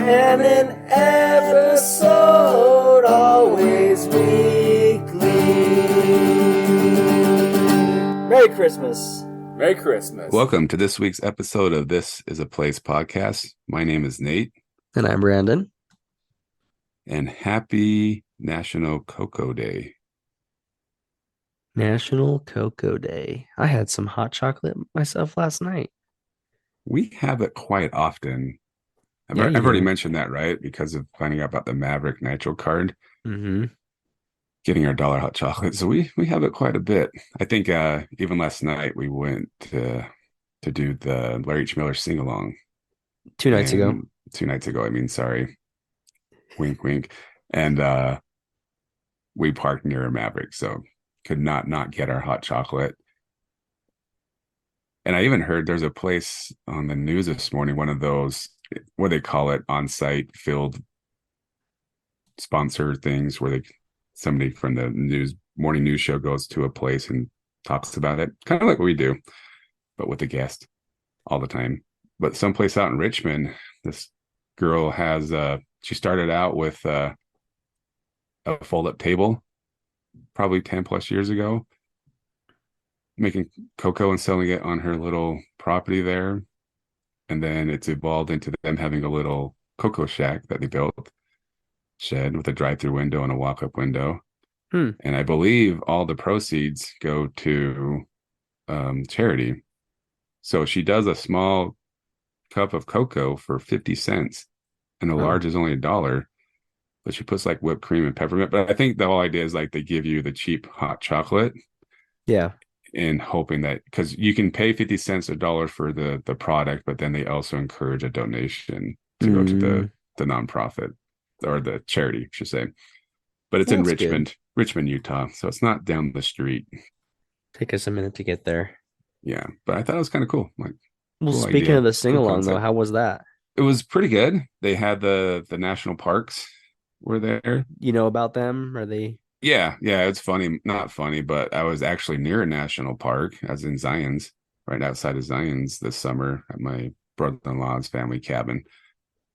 and an episode always weekly. Merry Christmas. Merry Christmas. Welcome to this week's episode of This Is a Place podcast. My name is Nate. And I'm Brandon. And happy National Cocoa Day. National Cocoa Day. I had some hot chocolate myself last night. We have it quite often. I've Yeah, you already do. mentioned that, right? Because of finding out about the Maverick Nitro card, Mm-hmm. getting our dollar hot chocolate. So we have it quite a bit. I think even last night we went to do the Larry H. Miller sing-along. 2 nights ago. 2 nights ago, sorry. Wink, wink. And we parked near a Maverick, so could not get our hot chocolate. And I even heard there's a place on the news this morning, one of those, what they call it, on-site field sponsor things where somebody from the morning news show goes to a place and talks about it. Kind of like what we do, but with a guest all the time. But someplace out in Richmond, this girl has, she started out with a fold-up table probably 10 plus years ago, making cocoa and selling it on her little property there. And then it's evolved into them having a little cocoa shack that they built, shed with a drive-through window and a walk-up window. And I believe all the proceeds go to charity. So she does a small cup of cocoa for 50 cents and a large is only $1. But she puts like whipped cream and peppermint. But I think the whole idea is like they give you the cheap hot chocolate. Yeah. And hoping that, because you can pay 50 cents $1 for the product, but then they also encourage a donation to go to the nonprofit or the charity, I should say. But it's in Richmond, Utah. So it's not down the street. Take us a minute to get there. Yeah. But I thought it was kind of cool. Like, Well, cool speaking idea. of the sing-along, Cool though, how was that? It was pretty good. They had the national parks were there. You know about them? Are they? Yeah, it's funny. Not funny, but I was actually near a national park, as in Zion's, right outside of Zion's this summer at my brother-in-law's family cabin.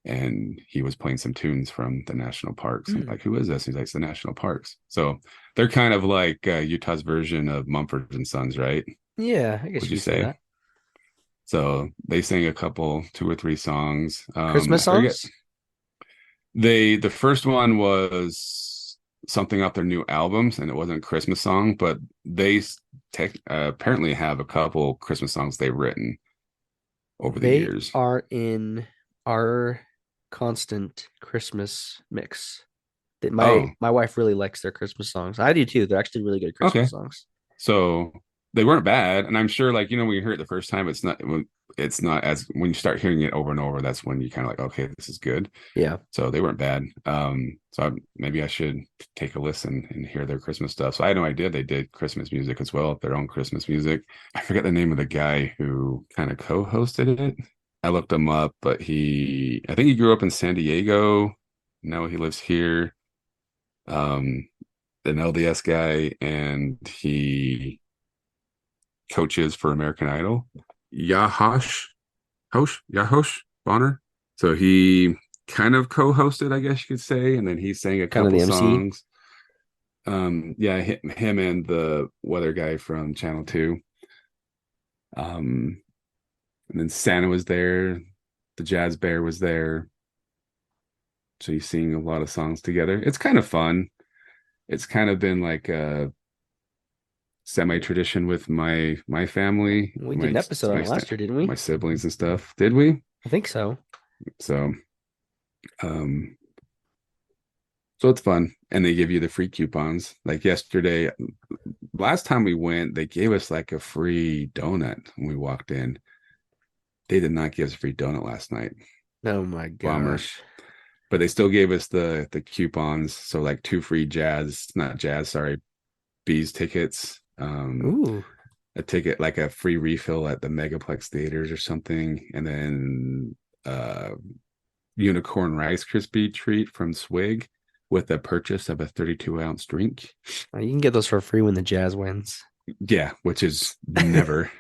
And he was playing some tunes from the national parks. I'm like, who is this? He's like, it's the national parks. So they're kind of like Utah's version of Mumford and Sons, right? Yeah, I guess Would you you could say say? that. So they sang a couple, 2 or 3 songs. Christmas I forget- songs? the first one was something off their new albums, and it wasn't a Christmas song, but they apparently have a couple Christmas songs they've written over the years. They are in our constant Christmas mix. That my wife really likes their Christmas songs. I do too. They're actually really good Christmas songs. So they weren't bad, and I'm sure, like, when you hear it the first time, it's not as, when you start hearing it over and over, that's when you kind of like, okay, this is good. Yeah. So they weren't bad. Maybe I should take a listen and hear their Christmas stuff. So I had no idea they did Christmas music as well, their own Christmas music. I forget the name of the guy who kind of co-hosted it. I looked him up, but I think he grew up in San Diego. Now he lives here. An LDS guy, and he coaches for American Idol. Yahosh Bonner. So he kind of co-hosted, I guess you could say, and then he sang a couple Kind of the songs. Him and the weather guy from Channel 2. And then Santa was there, the Jazz Bear was there. So you sing a lot of songs together. It's kind of fun. It's kind of been like a semi-tradition with my family. We did an episode on it last year, didn't we? My siblings and stuff. Did we? I think so. So it's fun. And they give you the free coupons. Like yesterday, last time we went, they gave us like a free donut when we walked in. They did not give us a free donut last night. Oh my gosh. Bummer. But they still gave us the coupons. So like 2 free Bees tickets. Ooh. A ticket, like a free refill at the Megaplex theaters or something. And then unicorn Rice Krispie treat from Swig with the purchase of a 32-ounce drink. You can get those for free when the Jazz wins. Yeah, which is never.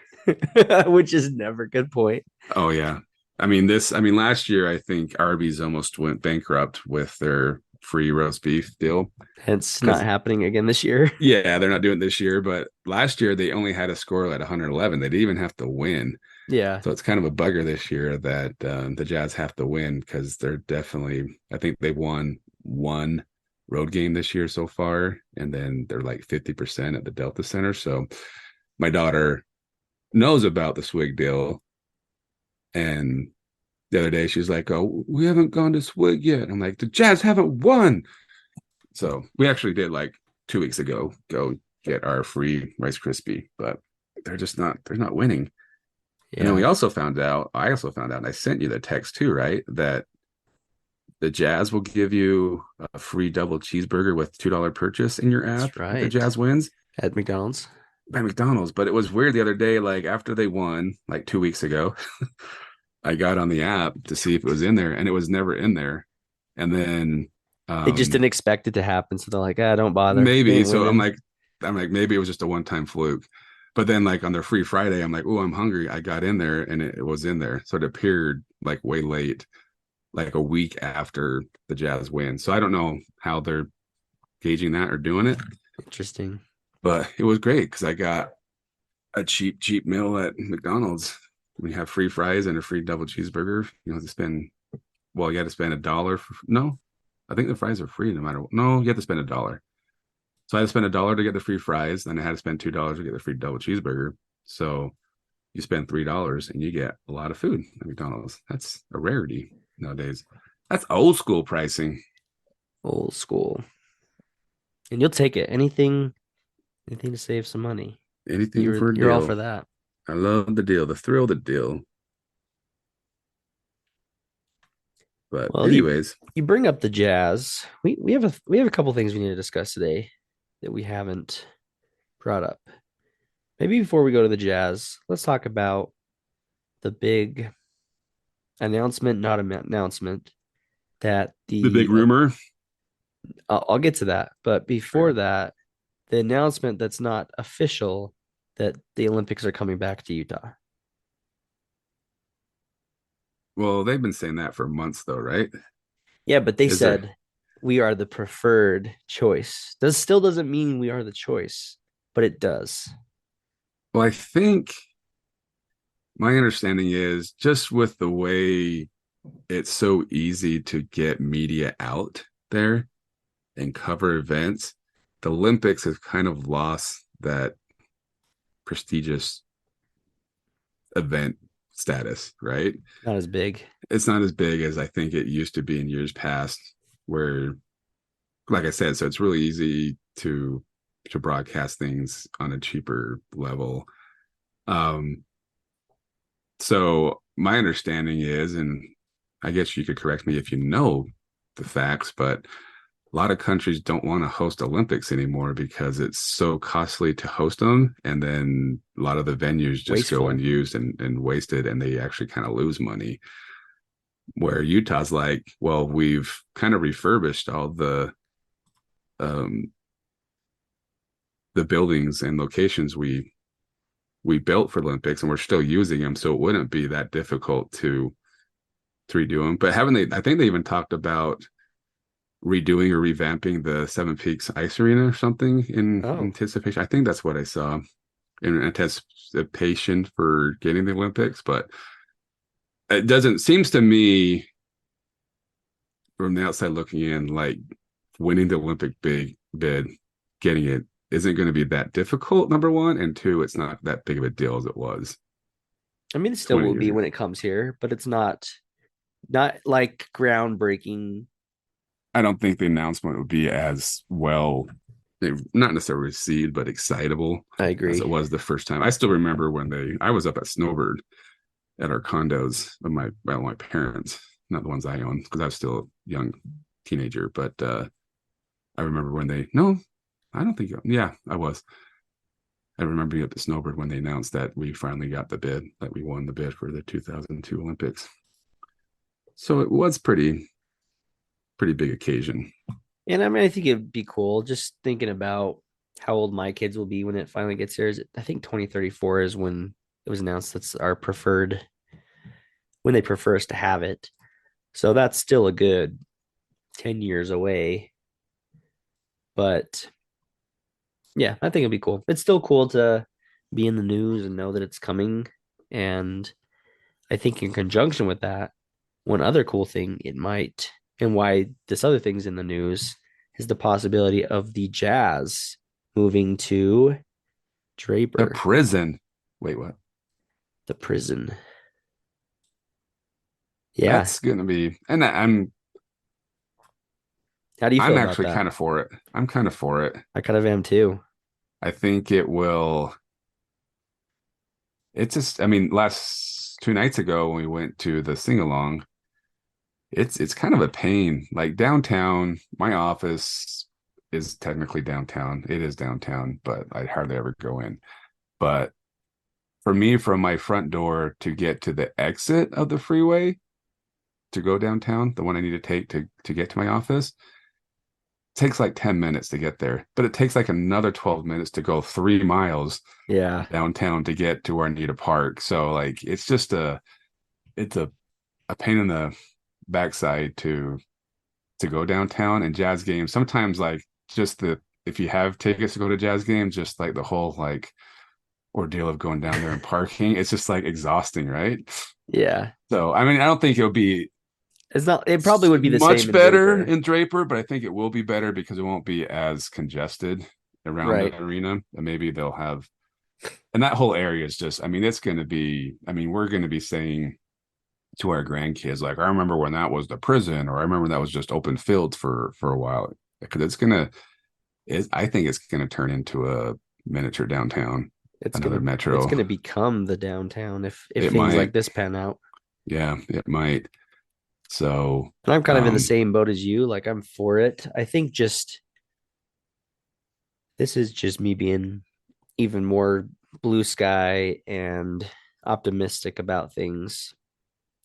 Which is never. Good point. Oh, yeah. last year, I think Arby's almost went bankrupt with their free roast beef deal. It's not Because, happening again this year. yeah, they're not doing it this year, but last year they only had a score at 111. They didn't even have to win. Yeah. So it's kind of a bugger this year that the Jazz have to win because they're definitely, I think they've won one road game this year so far, and then they're like 50% at the Delta Center. So my daughter knows about the Swig deal. And the other day she's like, "Oh, we haven't gone to Swig yet." I'm like, "The Jazz haven't won." So we actually did like 2 weeks ago go get our free Rice Krispie, but they're not winning. And then Yeah. I also found out, and I sent you the text too, right? That the Jazz will give you a free double cheeseburger with $2 purchase in your app That's if the right. Jazz wins At McDonald's. by McDonald's. But it was weird the other day, like after they won, like 2 weeks ago, I got on the app to see if it was in there, and it was never in there. And then They just um didn't expect it to happen. So they're like, ah, don't bother. They maybe ain't so winning. I'm like maybe it was just a one-time fluke. But then like on their free Friday, I'm like, oh, I'm hungry. I got in there and it was in there. So it appeared like way late, like a week after the Jazz win. So I don't know how they're gauging that or doing it, Interesting. but it was great because I got a cheap meal at McDonald's. We have free fries and a free double cheeseburger. You have to spend, well, you had to spend $1 for, no, I think the fries are free no matter what. No, you have to spend $1. So I had to spend $1 to get the free fries. Then I had to spend $2 to get the free double cheeseburger. So you spend $3 and you get a lot of food at McDonald's. That's a rarity nowadays. That's old school pricing. Old school. And you'll take it. Anything to save some money. Anything You're for a you're all deal. for that. I love the deal, the thrill of the deal. But Well, anyways, you bring up the Jazz. We have a couple things we need to discuss today that we haven't brought up. Maybe before we go to the Jazz, let's talk about the big announcement, not announcement, that the big the rumor. I'll get to that, but before that, the announcement that's not official that the Olympics are coming back to Utah. Well, they've been saying that for months though, right? Yeah, but they Is there said we are the preferred choice. This still doesn't mean we are the choice, but it does. well, I think my understanding is just with the way it's so easy to get media out there and cover events, the Olympics has kind of lost that prestigious event status, right? Not as big. It's not as big as I think it used to be in years past, where, like I said, so it's really easy to broadcast things on a cheaper level. Um, so my understanding is, and I guess you could correct me if you know the facts, but a lot of countries don't want to host Olympics anymore because it's so costly to host them. And then a lot of the venues just go Wasteful. unused and wasted, and they actually kind of lose money. Where Utah's like, well, we've kind of refurbished all um, the buildings and locations we built for Olympics, and we're still using them, so it wouldn't be that difficult to redo them. But haven't they? I think they even talked about redoing or revamping the Seven Peaks Ice Arena or something in Oh, anticipation. I think that's what I saw in anticipation for getting the Olympics. But it doesn't seems to me from the outside looking in like winning the Olympic big bid, getting it isn't going to be that difficult. Number one, and two, it's not that big of a deal as it was I mean, it still 20 will years be ago. when it comes here, but it's not like groundbreaking. I don't think the announcement would be as well, not necessarily received, but excitable I as it agree. was the first time. I still remember when I was up at Snowbird at our condos of my parents, not the ones I owned because I was still a young teenager. But I remember when no, I don't think, yeah, I was. I remember being at the Snowbird when they announced that we finally got the bid, that we won the bid for the 2002 Olympics. So it was pretty big occasion. And I mean, I think it'd be cool just thinking about how old my kids will be when it finally gets here. I think 2034 is when it was announced that's our preferred when they prefer us to have it. So that's still a good 10 years away. But yeah, I think it'd be cool. It's still cool to be in the news and know that it's coming. And I think in conjunction with that, one other cool thing it might, and why this other thing's in the news, is the possibility of the Jazz moving to The Draper, prison. Wait, what? the prison. Yeah. That's gonna be, and How do you feel I'm about actually that? kind of for it. I'm kind of for it. I kind of am too. I think it will. It's just, I mean, last 2 nights ago when we went to the sing along, it's kind of a pain. Like downtown, my office is technically downtown. It is downtown, but I hardly ever go in. But for me, from my front door to get to the exit of the freeway to go downtown, the one I need to take to get to my office, takes like 10 minutes to get there, but it takes like another 12 minutes to go 3 miles Yeah. downtown to get to where I need to park. So like it's just it's a pain in the backside to go downtown and jazz games. Sometimes like just the if you have tickets to go to jazz games, just like the whole like ordeal of going down there and parking, it's just like exhausting, right? Yeah. So I mean, I don't think it'll be It's not, it probably would be the same much in better Draper. in Draper, but I think it will be better because it won't be as congested around the Right. arena. And maybe they'll have, and that whole area is just, I mean, it's going to be, I mean, we're going to be saying to our grandkids, like, I remember when that was the prison, or I remember that was just open field for a while. Because I think it's going to turn into a miniature downtown, It's another gonna it's metro. gonna become the downtown if It things like might, this pan out. yeah, it might. So, And I'm kind of in the um, same boat as you. Like I'm for it. I think just this is just me being even more blue sky and optimistic about things.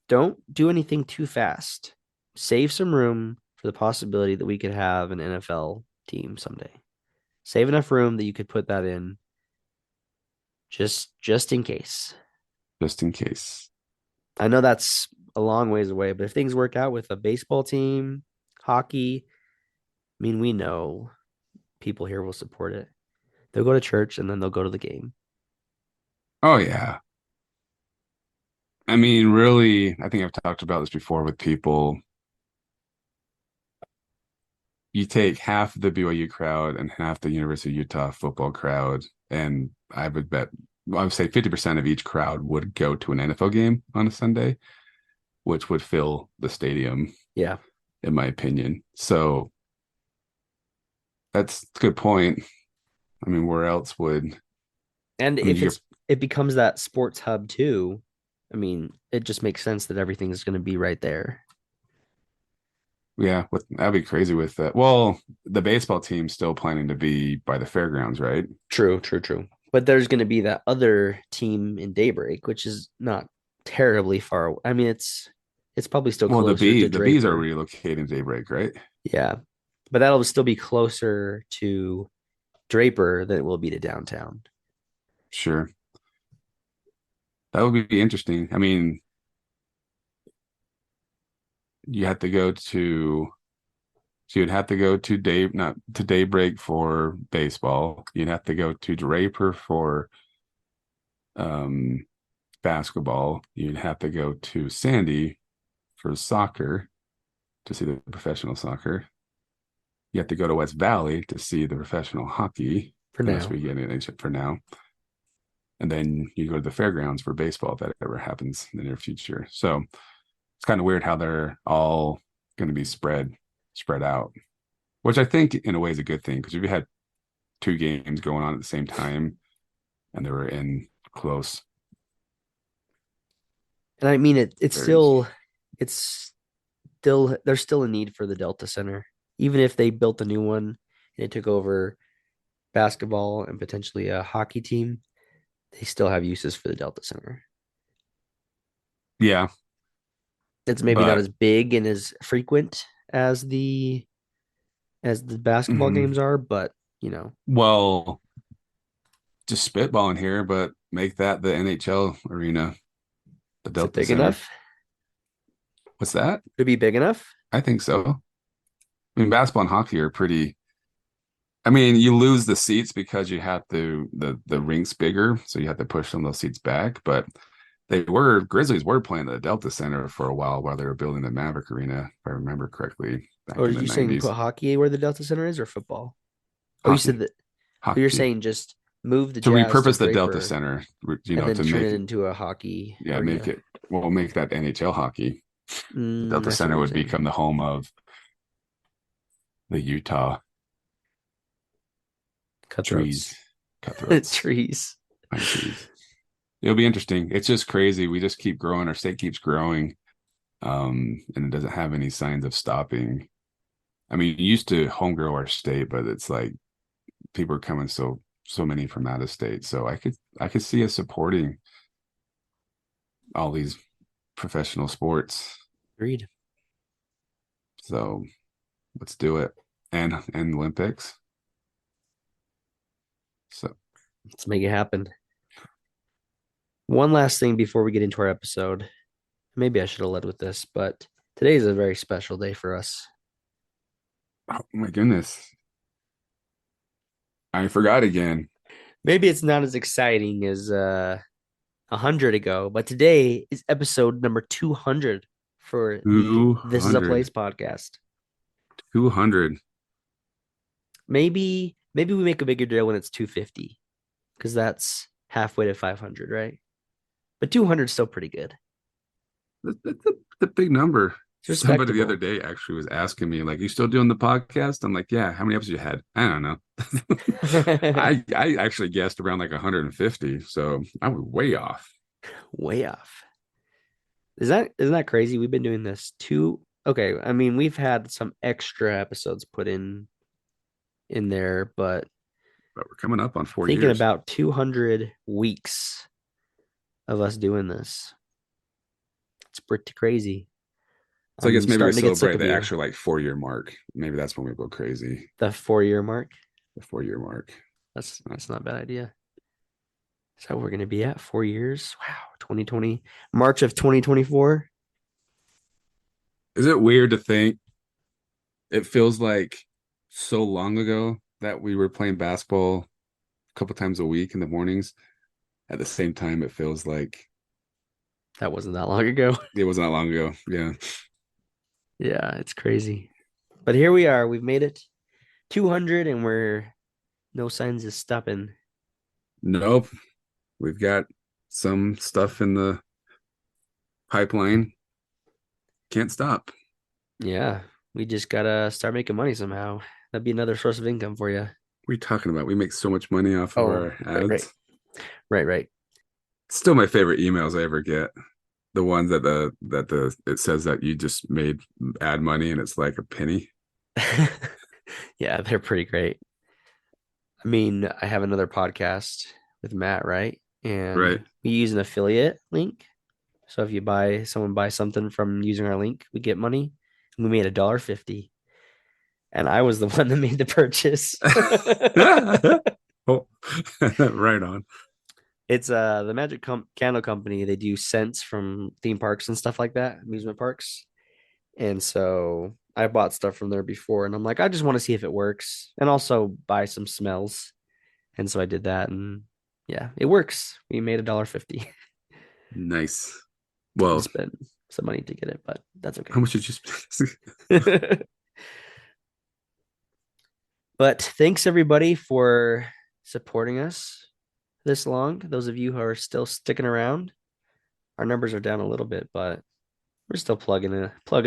Don't do anything too fast. Save some room for the possibility that we could have an NFL team someday. Save enough room that you could put that in just in case. just in case. I know that's a long ways away, but if things work out with a baseball team, hockey, I mean, we know people here will support it. They'll go to church and then they'll go to the game. Oh yeah. I mean, really, I think I've talked about this before with people. You take half the BYU crowd and half the University of Utah football crowd, and I would bet, well, I would say 50% of each crowd would go to an NFL game on a Sunday, which would fill the stadium, Yeah. in my opinion. So that's a good point. I mean, where else would, And I mean, if you, it becomes that sports hub too, I mean, it just makes sense that everything is going to be right there. yeah, that'd be crazy with that. Well, the baseball team's still planning to be by the fairgrounds, right? True, true, true. But there's going to be that other team in Daybreak, which is not terribly far away. I mean, it's probably still Well, closer to the bees are Draper. relocating Daybreak, right? Yeah. But that'll still be closer to Draper than it will be to downtown. Sure. That would be interesting. I mean, you have to go to so you'd have to go to day not to Daybreak for baseball. You'd have to go to Draper for um basketball. You'd have to go to Sandy for soccer to see the professional soccer. You have to go to West Valley to see the professional hockey, For unless now. we get it for now. And then you go to the fairgrounds for baseball if that ever happens in the near future. So it's kind of weird how they're all going to be spread out, which I think in a way is a good thing because if you had two games going on at the same time and they were in close, And I mean very it's still there's still a need for the Delta Center. Even if they built a new one and it took over basketball and potentially a hockey team, they still have uses for the Delta Center. yeah. It's maybe not But as big and as frequent as the basketball mhm. games are, but you know, Well, just spitballing here, but make that the NHL arena, the is it Delta big Center. enough? What's that? Could it be big enough? I think so. I mean, basketball and hockey are pretty. I mean, you lose the seats because you have to the rink's bigger, so you have to push some of those seats back. But Grizzlies were playing at the Delta Center for a while they were building the Maverick Arena, if I remember correctly, Or back are in the you saying put 90s. hockey where the Delta Center is, or football? Oh, you said Hockey, that. So you're hockey. saying just move the To Jazz to repurpose the Delta Draper Center, and then to turn make it it, into a hockey yeah, make arena. it, we'll make that NHL hockey. The Delta I see what Center you're would saying. become the home of the Utah trees, Cutthroats. cutthroats, Trees. pine trees. It'll be interesting. It's just crazy. We just keep growing. Our state keeps growing, and it doesn't have any signs of stopping. I mean, we used to home grow our state, but it's like people are coming so many from out of state. So I could see us supporting all these professional sports. Agreed. So let's do it. And Olympics. So Let's make it happen. One last thing before we get into our episode. Maybe I should have led with this, but today is a very special day for us. oh my goodness. I forgot again. Maybe it's not as exciting as 100 ago, but today is episode number 200 for the This Is a 200. Place podcast. 200. Maybe we make a bigger deal when it's 250 because that's halfway to 500, right? But 200 is still pretty good. That's a big number. It's Somebody the other respectable. day actually was asking me, like, you still doing the podcast? I'm like, yeah. How many episodes you had? I don't know. I actually guessed around like 150, so I was way off. Way off. Isn't that crazy? We've been doing this two. Okay, I mean we've had some extra episodes put in there, but But we're coming up on four thinking years. about 200 weeks of us doing this, it's pretty crazy. So I guess I'm maybe we starting to get sick celebrate of the you. actual like 4 year mark. Maybe that's when we go crazy. The 4 year mark. The 4 year mark. That's not a bad idea. Is that what we're gonna be at? 4 years? Wow, 2020, March of 2024. Is it weird to think it feels like so long ago that we were playing basketball a couple times a week in the mornings? At the same time, it feels like That wasn't that long ago. it wasn't that long ago. Yeah. Yeah, it's crazy. But here we are. We've made it 200 and we're no signs of stopping. Nope. We've got some stuff in the pipeline. Can't stop. Yeah, we just gotta start making money somehow. That'd be another source of income for you. What are you talking about? We make so much money off of Oh, our right. ads. Right. Still my favorite emails I ever get. The ones that it says that you just made ad money and it's like a penny. Yeah, they're pretty great. I mean, I have another podcast with Matt, right? Right. And we use an affiliate link. So if someone buys something from using our link, we get money. And we made $1.50. And I was the one that made the purchase. Oh, right on. It's the Candle Company. They do scents from theme parks and stuff like that, amusement parks. And so I bought stuff from there before, and I'm like, I just want to see if it works, and also buy some smells. And so I did that, and yeah, it works. We made $1.50. Nice. I Well, spent some money to get it, but that's how much did you spend? okay. But thanks everybody for supporting us this long. Those of you who are still sticking around, our numbers are down a little bit, but we're still plugging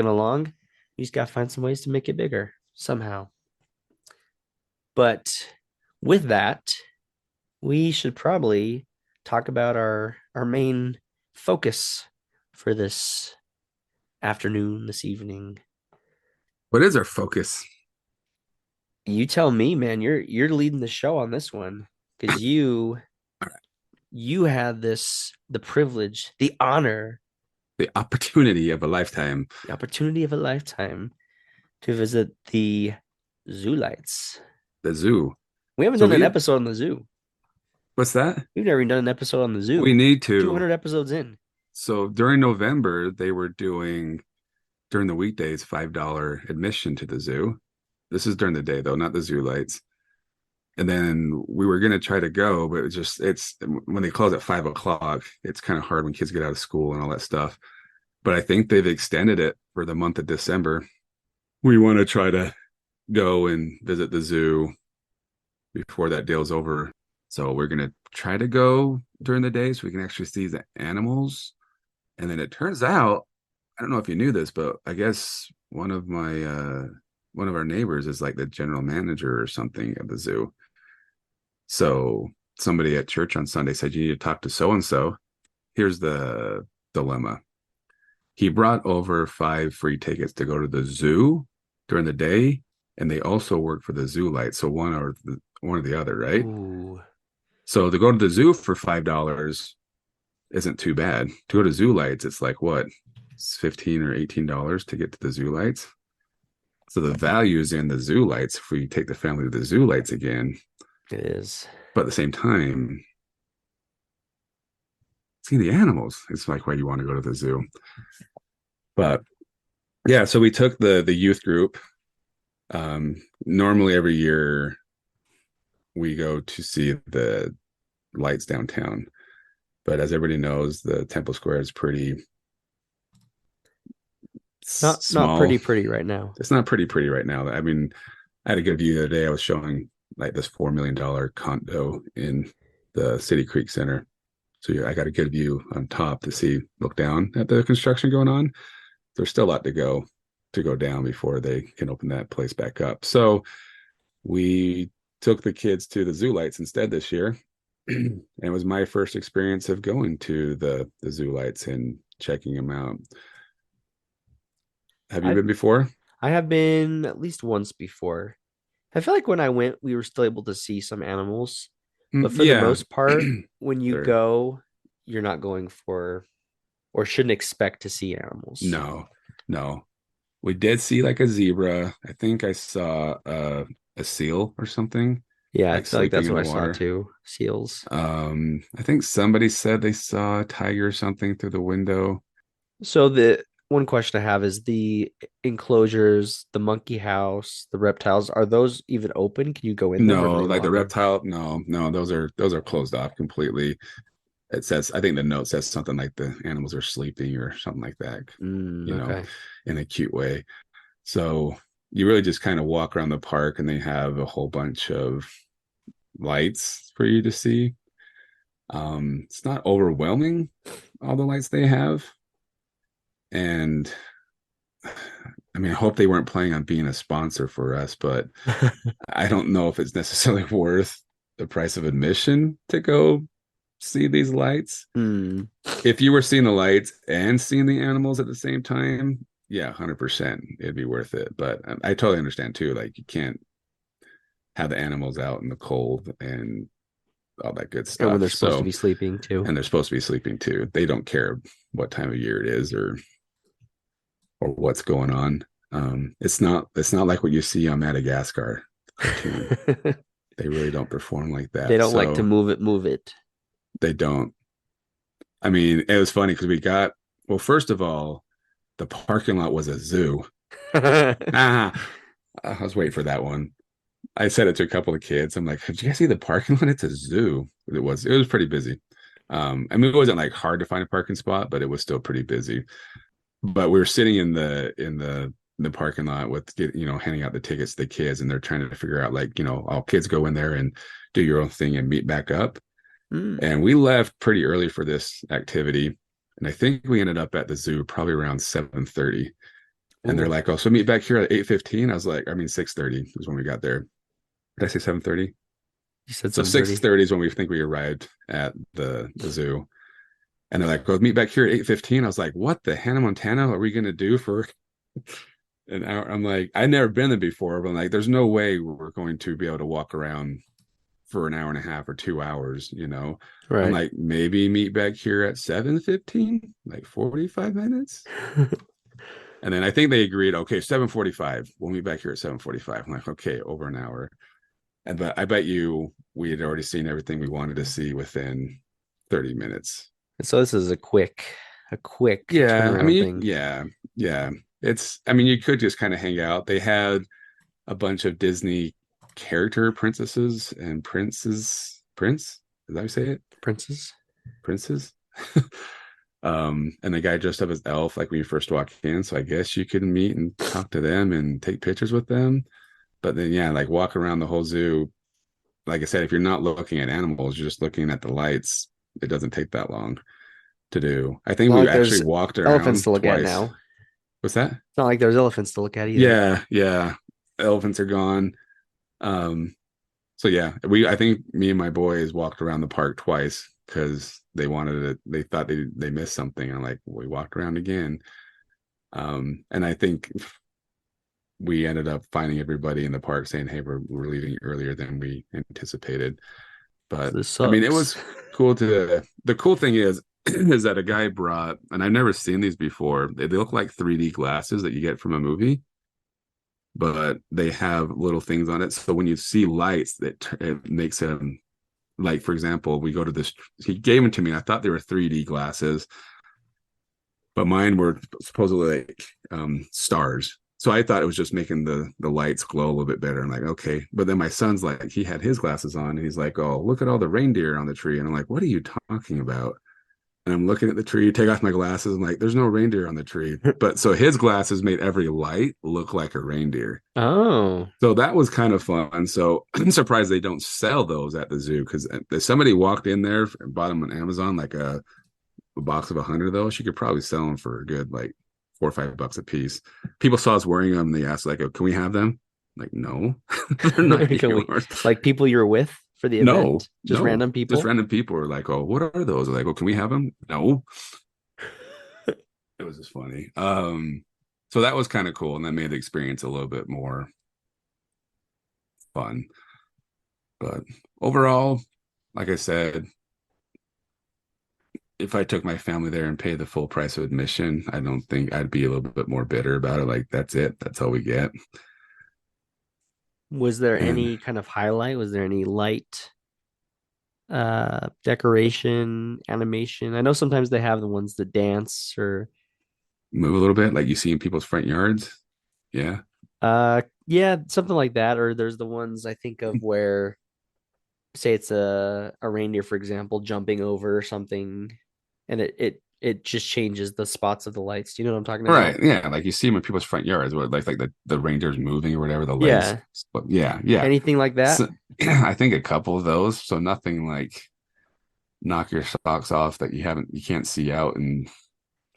along. You just gotta find some ways to make it bigger somehow. But with that, we should probably talk about our main focus for this afternoon, this evening. What is our focus? You tell me, man. You're leading the show on this one because you had the privilege, the honor, The opportunity of a lifetime. the opportunity of a lifetime to visit the Zoo Lights. The zoo. We haven't So done an we episode on the zoo. what's that? We've never even done an episode on the zoo. We need to. 200 episodes in. So during November, they were doing during the weekdays, $5 admission to the zoo. This is during the day though, not the zoo lights. And then we were gonna try to go, but it's when they close at 5 o'clock, it's kind of hard when kids get out of school and all that stuff. But I think they've extended it for the month of December. We want to try to go and visit the zoo before that deal's over. So we're gonna try to go during the day so we can actually see the animals. And then it turns out, I don't know if you knew this, but I guess one of our neighbors is like the general manager or something of the zoo. So somebody at church on Sunday said, you need to talk to so and so. Here's the dilemma. He brought over 5 free tickets to go to the zoo during the day, and they also work for the zoo light. So one or the other, right? Ooh. So to go to the zoo for $5 isn't too bad. To go to zoo lights, it's like what? It's $15 or $18 to get to the zoo lights. So the value is in the zoo lights if we take the family to the zoo lights again. It is. But at the same time, seeing the animals is like why you want to go to the zoo. But yeah, so we took the youth group. Normally every year we go to see the lights downtown. But as everybody knows, the Temple Square is pretty Not small. pretty right now. It's not pretty right now. I mean, I had a good view the other day. I was showing like this $4 million condo in the City Creek Center. So yeah, I got a good view on top to look down at the construction going on. There's still a lot to go down before they can open that place back up. So we took the kids to the zoo lights instead this year. And it was my first experience of going to the zoo lights and checking them out. Have you I been before? I have been at least once before. I feel like when I went, we were still able to see some animals, but for the Yeah. most part, when you There. go, you're not going for or shouldn't expect to see animals. No, no. We did see like a zebra. I think I saw a seal or something Yeah, I like feel like sleeping that's in what the I saw water. too. Seals. I think somebody said they saw a tiger or something through the window. So the one question I have is the enclosures, the monkey house, the reptiles, are those even open? Can you go in them or are No, they like the locked? reptile. No, no, those are closed off completely. It says, I think the note says something like the animals are sleeping or something like that, you know, Okay. in a cute way. So you really just kind of walk around the park and they have a whole bunch of lights for you to see. It's not overwhelming, all the lights they have. And I mean, I hope they weren't planning on being a sponsor for us, but I don't know if it's necessarily worth the price of admission to go see these lights. Hmm. If you were seeing the lights and seeing the animals at the same time, yeah, 100%, it'd be worth it. But I totally understand too. Like, you can't have the animals out in the cold and all that good And when stuff. they're supposed to So, be sleeping too. and they're supposed to be sleeping too. They don't care what time of year it is or what's going on. It's not like what you see on Madagascar cartoon. They really don't perform like They that. don't like to So move it. they don't. I mean, it was funny because well, first of all, the parking lot was a zoo. Ah, I was waiting for that one. I said it to a couple of kids. I'm like, did you guys see the parking lot? It's a zoo. It was pretty busy. I mean, it wasn't like hard to find a parking spot, but it was still pretty busy. But we were sitting in the parking lot with handing out the tickets to the kids, and they're trying to figure out like all kids go in there and do your own thing and meet back up. Mm. And we left pretty early for this activity, and I think we ended up at the zoo probably around 7:30. And they're Ooh, like, "Oh, so meet back here at 8:15." I was like, "I mean, 6:30 was when we got there." Did I say 7:30? you said So 7:30. 6:30 is when we think we arrived at the zoo. And they're like, "Well, meet back here at 8:15." I was like, "What the Hannah Montana are we gonna do for an hour?" I'm like, I've never been there before, but I'm like, there's no way we're going to be able to walk around for an hour and a half or 2 hours. I'm Right. like, maybe meet back here at 7:15, like 45 minutes. And then I think they agreed, okay, 7:45. We'll meet back here at 7:45. I'm like, okay, over an hour. But I bet you we had already seen everything we wanted to see within 30 minutes. So this is a quick Yeah, I turnaround mean, thing. yeah. It's, I mean, you could just kind of hang out. They had a bunch of Disney character princesses and princes. Prince? Is that how you say it? Princes. Princes? And the guy dressed up as Elf, like when you first walk in. So I guess you could meet and talk to them and take pictures with them. But then, yeah, like walk around the whole zoo. Like I said, if you're not looking at animals, you're just looking at the lights. It doesn't take that long to do. I think Not we like actually there's walked elephants around to look at twice. now. What's that? It's not like there's elephants to look at either. Yeah, yeah. Elephants are gone. Um, so yeah, I think me and my boys walked around the park twice because they wanted it. They thought they missed something. And like, we walked around again. And I think we ended up finding everybody in the park saying, "Hey, we're leaving earlier than we anticipated." But This I mean, it sucks. was cool to. The cool thing is, is that a guy brought, and I've never seen these before. They look like 3D glasses that you get from a movie, but they have little things on it. So when you see lights, it makes them, like, for example, we go to this. He gave them to me. I thought they were 3D glasses, but mine were supposedly like stars. So I thought it was just making the lights glow a little bit better. I'm like, okay. But then my son's like, he had his glasses on, and he's like, oh, look at all the reindeer on the tree. And I'm like, what are you talking about? And I'm looking at the tree, take off my glasses. I'm like, there's no reindeer on the tree. But so his glasses made every light look like a reindeer. Oh, So that was kind of fun. So I'm surprised they don't sell those at the zoo, because if somebody walked in there and bought them on Amazon, like a box of 100 of those, you could probably sell them for a good like $4 or $5 a piece. People saw us wearing them and they asked, like, oh, can we have them? Like, no, they're not can we yours. like people you're with for the No, event? Just no, random just people? random people are like, oh, what are those? Like, oh, can we have them? No. It was just funny. So that was kind of cool, and that made the experience a little bit more fun. But overall, like I said, if I took my family there and paid the full price of admission, I don't think I'd be a little bit more bitter about it. Like, that's it. That's all we get. Was there And any kind of highlight? Was there any light decoration, animation? I know sometimes they have the ones that dance or move a little bit, like you see in people's front yards. Yeah. yeah, something like that. Or there's the ones I think of where say it's a reindeer, for example, jumping over something and it just changes the spots of the lights. Do you know what I'm talking about? Right. Yeah. Like you see them in people's front yards where like the reindeer's moving or whatever, the legs. Yeah. But yeah. Yeah. Anything like that So, I think a couple of those. So nothing like knock your socks off that you can't see out and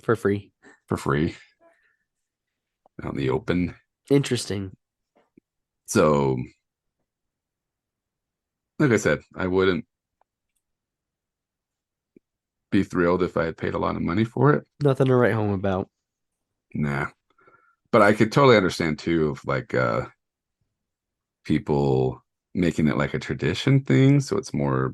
for free. for free out in the open. Interesting. So, like I said, I wouldn't be thrilled if I had paid a lot of money for it. Nothing to write home about. Nah. But I could totally understand too of like people making it like a tradition thing. So it's more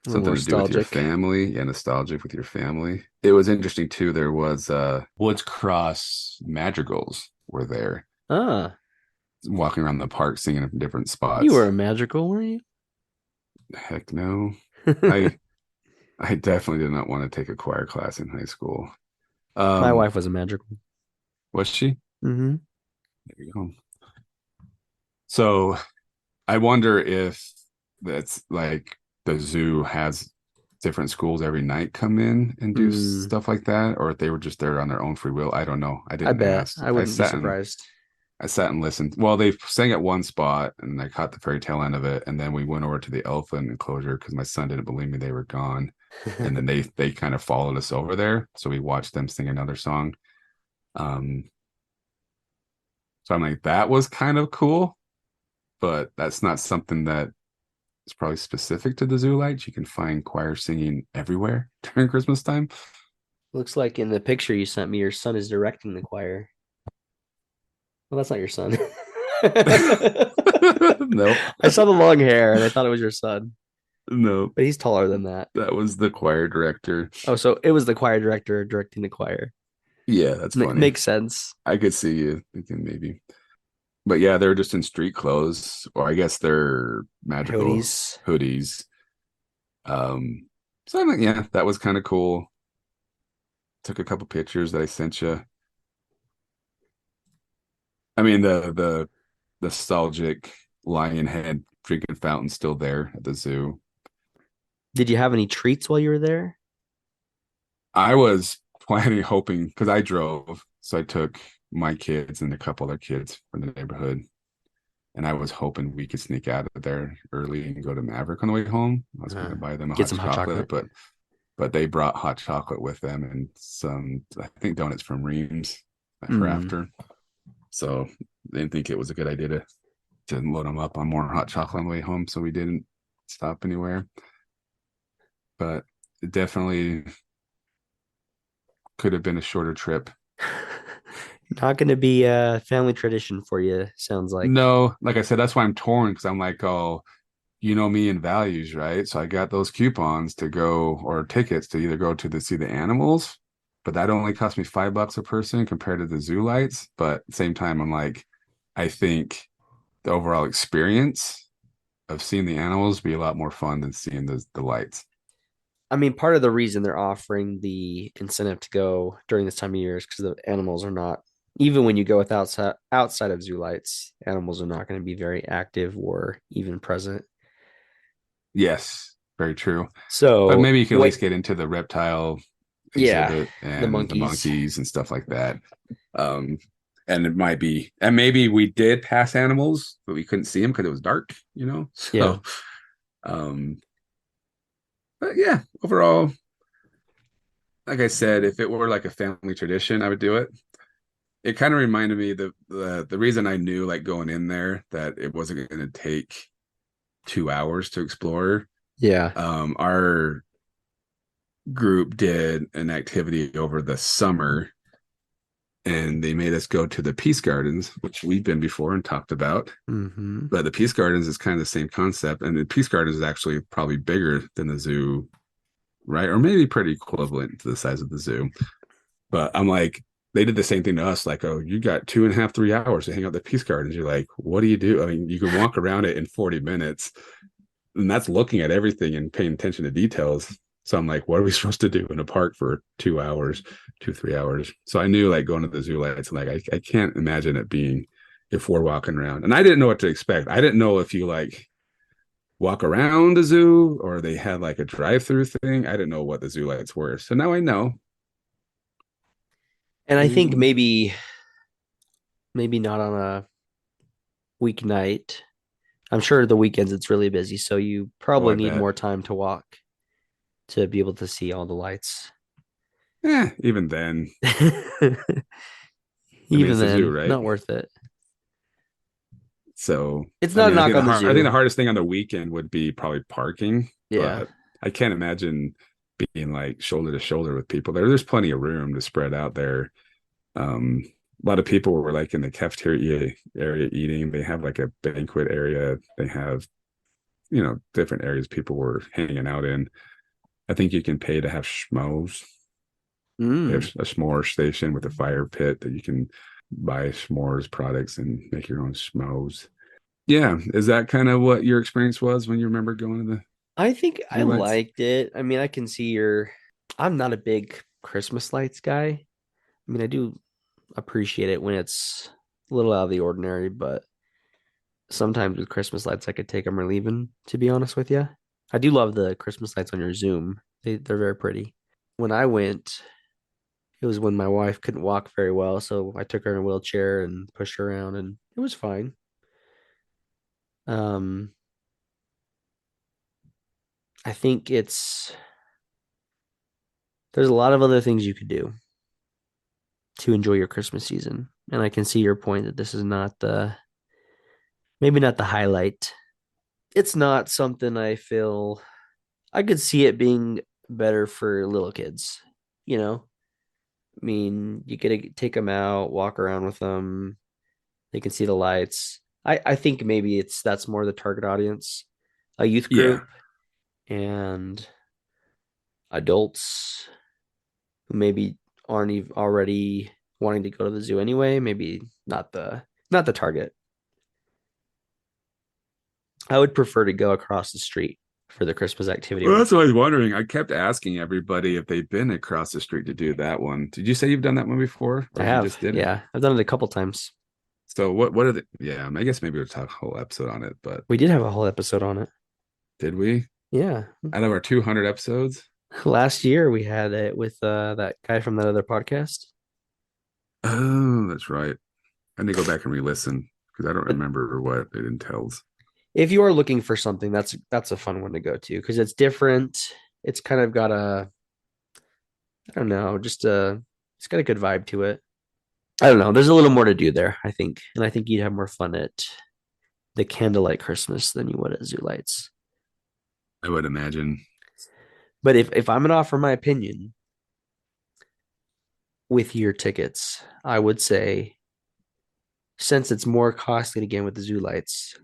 A little something to do with your nostalgic. family and nostalgic with your family. It was interesting too. There was Woods Cross madrigals were there Ah, walking around the park singing in different you were spots. a magical, were you? Heck no. I I definitely did not want to take a choir class in high school. My Um, wife was a magical. was she? Hmm. There you go. So I wonder if that's like the zoo has different schools every night come in and do Mm, stuff like that, or if they were just there on their own free will. I don't know. I I didn't bet. ask. I wouldn't be surprised. I sat and listened. Well, they sang at one spot and I caught the fairy tale end of it. And then we went over to the elephant enclosure because my son didn't believe me they were gone. And then they kind of followed us over there. So we watched them sing another song. Um, so I'm like, that was kind of cool, but that's not something that is probably specific to the zoo lights. You can find choir singing everywhere during Christmas time. Looks like in the picture you sent me, your son is directing the choir. Well, that's not your son. Nope. I saw the long hair and I thought it was your son, Nope. but he's taller than that. That was the choir director. Oh, so it was the choir director directing the choir. Yeah, that's funny. Makes sense. I could see you thinking maybe. But yeah, they're just in street clothes, or I guess they're magical Hoodies. hoodies. So I'm like, yeah, that was kind of cool. Took a couple pictures that I sent you. I mean, the nostalgic lion head drinking fountain's still there at the zoo. Did you have any treats while you were there? I was planning, hoping, because I drove, so I took my kids and a couple other kids from the neighborhood, and I was hoping we could sneak out of there early and go to Maverick on the way home. I was going Uh, to buy them a get hot some hot chocolate, chocolate. but they brought hot chocolate with them and some, I think, donuts from Reams for Mm. after. So they didn't think it was a good idea to load them up on more hot chocolate on the way home, so we didn't stop anywhere. But it definitely could have been a shorter trip. Not going to be a family tradition for you, sounds like. No, like I said, that's why I'm torn because I'm like, oh, you know me and values, right? So I got those coupons to go or tickets to either go to the see the animals, but that only cost me $5 a person compared to the zoo lights. But at the same time, I'm like, I think the overall experience of seeing the animals be a lot more fun than seeing the lights. I mean, part of the reason they're offering the incentive to go during this time of year is because the animals are not, even when you go with outside of zoo lights, animals are not going to be very active or even present. Yes, very true. But So maybe you can at what? least get into the reptile Yeah, exhibit the and the monkeys. monkeys and stuff like that. Um, and it might be, and maybe we did pass animals, but we couldn't see them because it was dark, you know? Yeah. So, um, but yeah, overall, like I said, if it were like a family tradition, I would do it. It kind of reminded me the reason I knew like going in there that it wasn't going to take 2 hours to explore. Yeah. Our group did an activity over the summer and they made us go to the Peace Gardens, which we've been before and talked about. Hmm. But the Peace Gardens is kind of the same concept. And the Peace Gardens is actually probably bigger than the zoo, right? Or maybe pretty equivalent to the size of the zoo. But I'm like, they did the same thing to us. Like, oh, you got 2.5, 3 hours to hang out at the Peace Gardens. You're like, what do you do? I mean, you can walk around it in 40 minutes, and that's looking at everything and paying attention to details. So I'm like, what are we supposed to do in a park for 2 hours, 3 hours? So I knew like going to the zoo lights, like I can't imagine it being if we're walking around. And I didn't know what to expect. I didn't know if you like walk around the zoo or they had like a drive-through thing. I didn't know what the zoo lights were. So now I know. And I think And maybe not on a weeknight. I'm sure the weekends it's really busy, so you oh, probably I need bet. more time to walk to be able to see all the lights. Even then, I mean, Even it's a zoo, then, right? not worth it. So, It's I not a mean, knock on the I think the zoo. hardest thing on the weekend would be probably parking, Yeah. but I can't imagine being like shoulder to shoulder with people there. There's plenty of room to spread out there. A lot of people were like in the cafeteria area eating. They have like a banquet area. They have, different areas people were hanging out in. I think you can pay to have schmoes. They have Mm. a s'more station with a fire pit that you can buy s'mores products and make your own schmoes. Yeah, is that kind of what your experience was when you remember going to the I think I zoo lights? liked it. I mean, I can see your. I'm not a big Christmas lights guy. I mean, I do appreciate it when it's a little out of the ordinary, but sometimes with Christmas lights, I could take them or leave them, to be honest with you. I do love the Christmas lights on your Zoom. They're very pretty. When I went, it was when my wife couldn't walk very well, so I took her in a wheelchair and pushed her around, and it was fine. Um, I think there's a lot of other things you could do to enjoy your Christmas season, and I can see your point that this is not the maybe not the highlight. It's not something I feel I could see it being better for little kids. You know, I mean, you get to take them out, walk around with them. They can see the lights. I think maybe that's more the target audience, a youth Yeah. group and adults who maybe aren't even already wanting to go to the zoo anyway. Maybe not the target. I would prefer to go across the street for the Christmas activity. Well, that's what I was wondering. I kept asking everybody if they've been across the street to do that one. Did you say you've done that one before, I or you have, just did it? yeah, I've done it a couple times. So what are the yeah, I guess maybe we'll talk a whole episode on it, but We did have a whole episode on it. did we? Yeah. Out of our 200 episodes? Last year we had it with that guy from that other podcast. Oh, that's right. I need to go back and re-listen because I don't But remember what it entails. if you are looking for something, that's a fun one to go to because it's different. It's kind of got a I don't know, just it's got a good vibe to it. I don't know. There's a little more to do there, I think. And I think you'd have more fun at the Candlelight Christmas than you would at Zoo Lights. I would imagine. But if I'm gonna offer my opinion with your tickets, I would say since it's more costly to get with the Zoo Lights,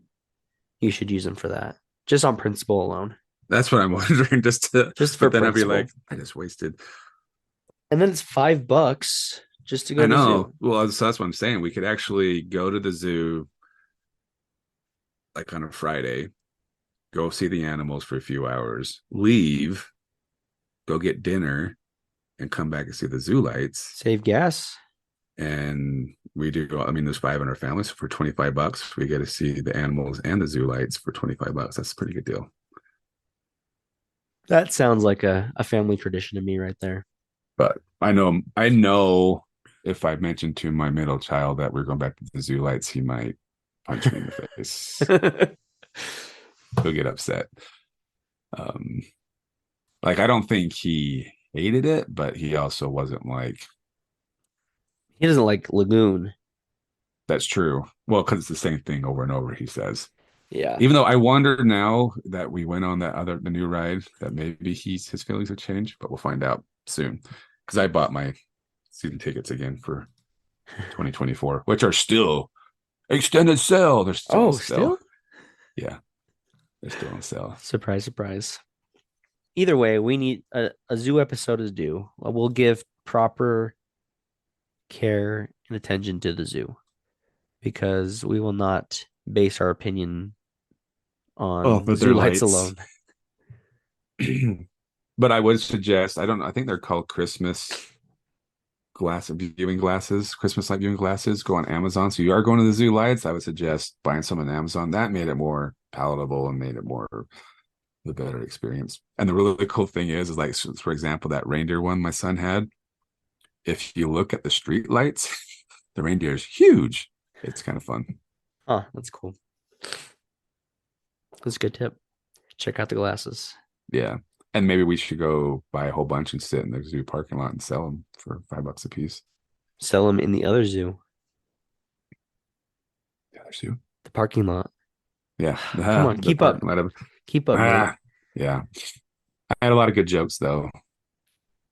you should use them for that. Just on principle alone. That's what I'm wondering. Just for But then I'd be principle. like, I just wasted. And then it's $5 just to go I to the know. zoo. Well, so that's what I'm saying. We could actually go to the zoo like on a Friday, go see the animals for a few hours, leave, go get dinner, and come back and see the zoo lights. Save gas. And we do, I mean, there's five in our family. So for $25, we get to see the animals and the zoo lights for $25. That's a pretty good deal. That sounds like a family tradition to me right there. But I know if I mentioned to my middle child that we're going back to the zoo lights, he might punch me in the face. He'll get upset. Um, like I don't think he hated it, but he also wasn't like, He doesn't like Lagoon. that's true. Well, because it's the same thing over and over, he says. Yeah. Even though I wonder now that we went on the new ride that maybe his feelings have changed, but we'll find out soon. Because I bought my season tickets again for 2024, which are still extended sale. They're still Oh, on sale. still? Yeah, they're still on sale. Surprise, surprise. Either way, we need a zoo episode is due. We'll give proper care and attention to the zoo because we will not base our opinion Oh, on but zoo they're lights lights. alone. But I would suggest, I think they're called Christmas viewing glasses, Christmas light viewing glasses. Go on Amazon. So you are going to the zoo lights. I would suggest buying some on Amazon. That made it more palatable and made it more the better experience. And the really cool thing is like, for example, that reindeer one my son had. If you look at the street lights, the reindeer is huge. It's kind of fun. Oh, that's cool. That's a good tip. Check out the glasses. Yeah. And maybe we should go buy a whole bunch and sit in the zoo parking lot and sell them for $5 a piece. Sell them in the other zoo, The other zoo. the parking lot. Yeah. Come on, The keep up. parking lot of- Keep up, mate. Yeah. I had a lot of good jokes though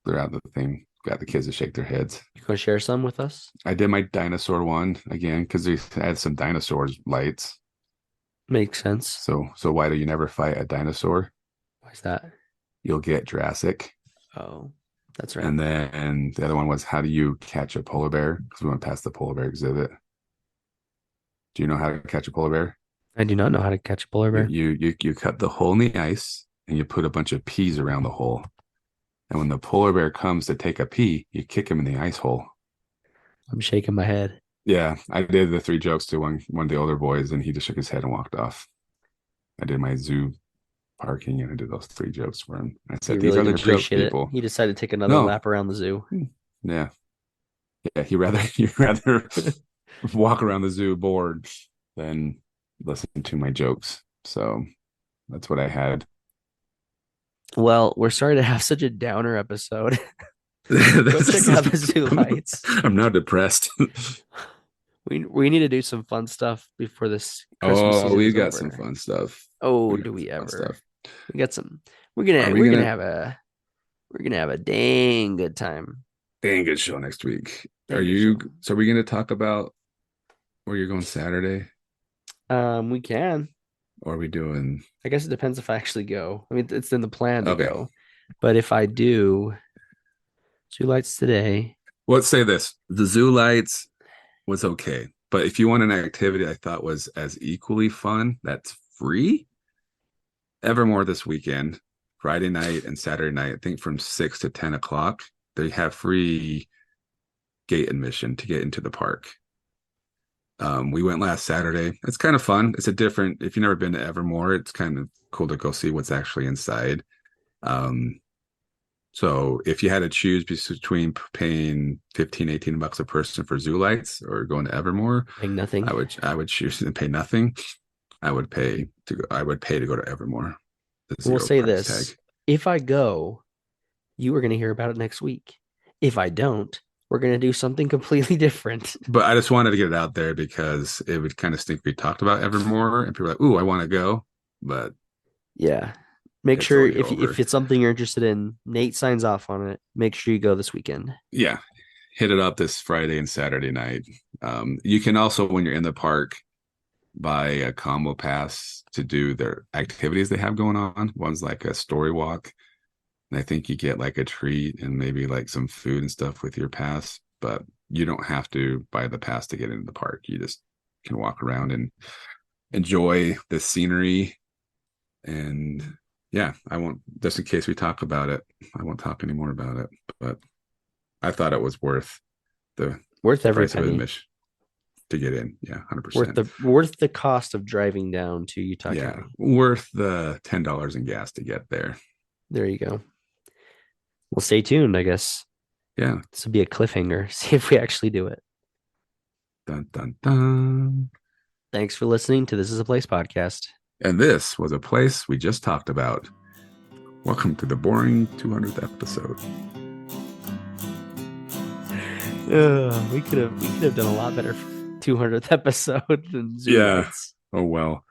throughout the thing. Got the kids to shake their heads. You gonna share some with us? I did my dinosaur one again because we had some dinosaurs lights. Makes sense. So why do you never fight a dinosaur? Why's that? You'll get Jurassic. Oh, that's right. And then the other one was how do you catch a polar bear? Because we went past the polar bear exhibit. Do you know how to catch a polar bear? I do not know how to catch a polar bear. You cut the hole in the ice and you put a bunch of peas around the hole. And when the polar bear comes to take a pee, you kick him in the ice hole. I'm shaking my head. Yeah, I did the three jokes to one of the older boys, and he just shook his head and walked off. I did my zoo parking, and I did those three jokes for him. I He said, really "These are the didn't jokes, appreciate it. people." He decided to take another No. lap around the zoo. Yeah, he rather walk around the zoo bored than listen to my jokes. So that's what I had. Well, we're sorry to have such a downer episode. Go check out the zoo lights. I'm now depressed. We need to do some fun stuff before this Christmas season we is got over. some fun stuff. Oh, We do got we some fun ever? stuff. We got some. Are we We're gonna- gonna have a dang good time. Dang good show next week. Dang Are good you? show. So are we going to talk about where you're going Saturday, We can. or are we doing? I guess it depends if I actually go. I mean, it's in the plan to Okay. go. But if I do, two lights today. Let's say this: the zoo lights was okay, but if you want an activity I thought was as equally fun, that's free. Evermore this weekend, Friday night and Saturday night, I think from 6 to 10 o'clock, they have free gate admission to get into the park. We went last Saturday. It's kind of fun. It's a different, if you've never been to Evermore, it's kind of cool to go see what's actually inside. Um, so if you had to choose between paying 15, 18 bucks a person for Zoo Lights or going to Evermore, Paying nothing. I would choose to pay nothing. I would pay to go to Evermore. The We'll zero say price this: tag. if I go, you are going to hear about it next week. If I don't, we're going to do something completely different. But I just wanted to get it out there because it would kind of stink if we talked about Evermore and people are like, "Ooh, I want to go," but Yeah. Make it's sure already if over. it's something you're interested in, Nate signs off on it. Make sure you go this weekend. Yeah, hit it up this Friday and Saturday night. You can also, when you're in the park, buy a combo pass to do their activities they have going on. One's like a story walk, and I think you get like a treat and maybe like some food and stuff with your pass, but you don't have to buy the pass to get into the park. You just can walk around and enjoy the scenery. And yeah, I won't, just in case we talk about it, I won't talk anymore about it, but I thought it was worth the Worth every price of penny. admission to get in. Yeah, Worth 100%. the cost of driving down to Utah Yeah, County. worth the $10 in gas to get there. There you go. Well, stay tuned, I guess. Yeah. This would be a cliffhanger. See if we actually do it. Dun dun dun. Thanks for listening to This Is a Place podcast. And this was a place we just talked about. Welcome to the boring 200th episode. We could have done a lot better 200th episode than Zoo Yeah. Lights. Oh well.